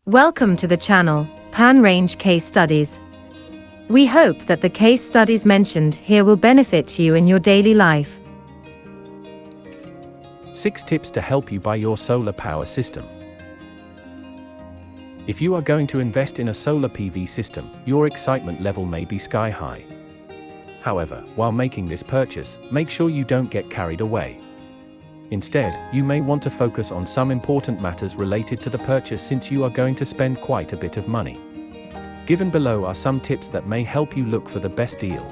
Welcome to the channel, Pan Range Case Studies. We hope that the case studies mentioned here will benefit you in your daily life. 6 tips to help you buy your solar power system. If you are going to invest in a solar PV system, your excitement level may be sky high. However, while making this purchase, make sure you don't get carried away. Instead, you may want to focus on some important matters related to the purchase since you are going to spend quite a bit of money. Given below are some tips that may help you look for the best deal.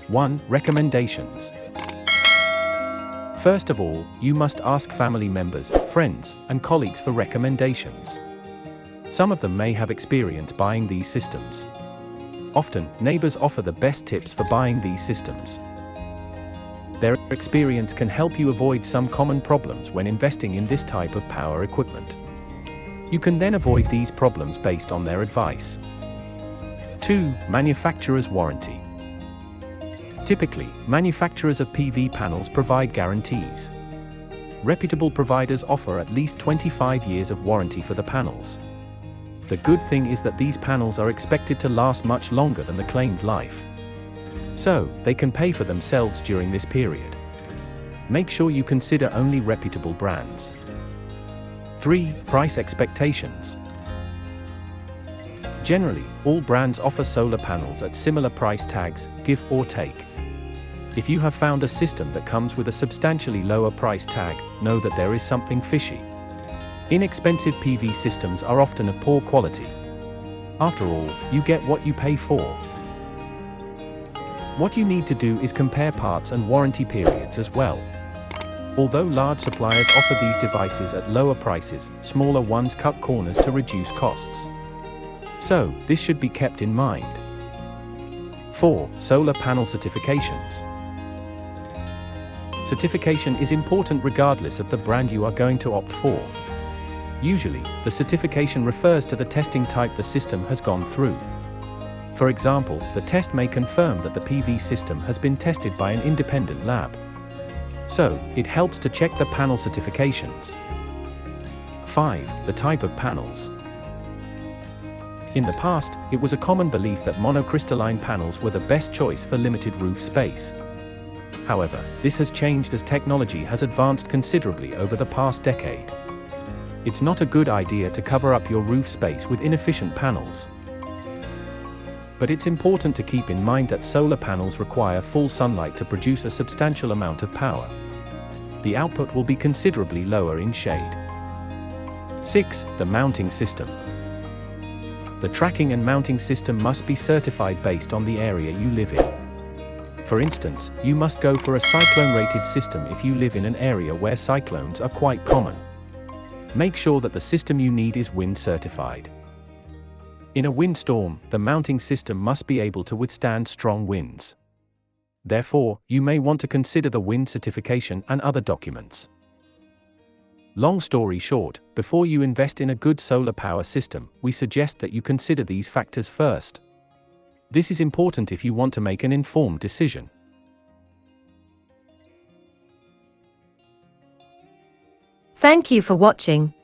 1. Recommendations. First of all, you must ask family members, friends, and colleagues for recommendations. Some of them may have experience buying these systems. Often, neighbors offer the best tips for buying these systems. Their experience can help you avoid some common problems when investing in this type of power equipment. You can then avoid these problems based on their advice. 2. Manufacturer's warranty. Typically, manufacturers of PV panels provide guarantees. Reputable providers offer at least 25 years of warranty for the panels. The good thing is that these panels are expected to last much longer than the claimed life. So, they can pay for themselves during this period. Make sure you consider only reputable brands. 3. Price expectations. Generally, all brands offer solar panels at similar price tags, give or take. If you have found a system that comes with a substantially lower price tag, know that there is something fishy. Inexpensive PV systems are often of poor quality. After all, you get what you pay for. What you need to do is compare parts and warranty periods as well. Although large suppliers offer these devices at lower prices, smaller ones cut corners to reduce costs. So, this should be kept in mind. 4. Solar panel certifications. Certification is important regardless of the brand you are going to opt for. Usually, the certification refers to the testing type the system has gone through. For example, the test may confirm that the PV system has been tested by an independent lab. So, it helps to check the panel certifications. 5. The type of panels. In the past, it was a common belief that monocrystalline panels were the best choice for limited roof space. However, this has changed as technology has advanced considerably over the past decade. It's not a good idea to cover up your roof space with inefficient panels. But it's important to keep in mind that solar panels require full sunlight to produce a substantial amount of power. The output will be considerably lower in shade. 6. The mounting system. The tracking and mounting system must be certified based on the area you live in. For instance, you must go for a cyclone-rated system if you live in an area where cyclones are quite common. Make sure that the system you need is wind certified. In a windstorm, the mounting system must be able to withstand strong winds. Therefore, you may want to consider the wind certification and other documents. Long story short, before you invest in a good solar power system, we suggest that you consider these factors first. This is important if you want to make an informed decision. Thank you for watching.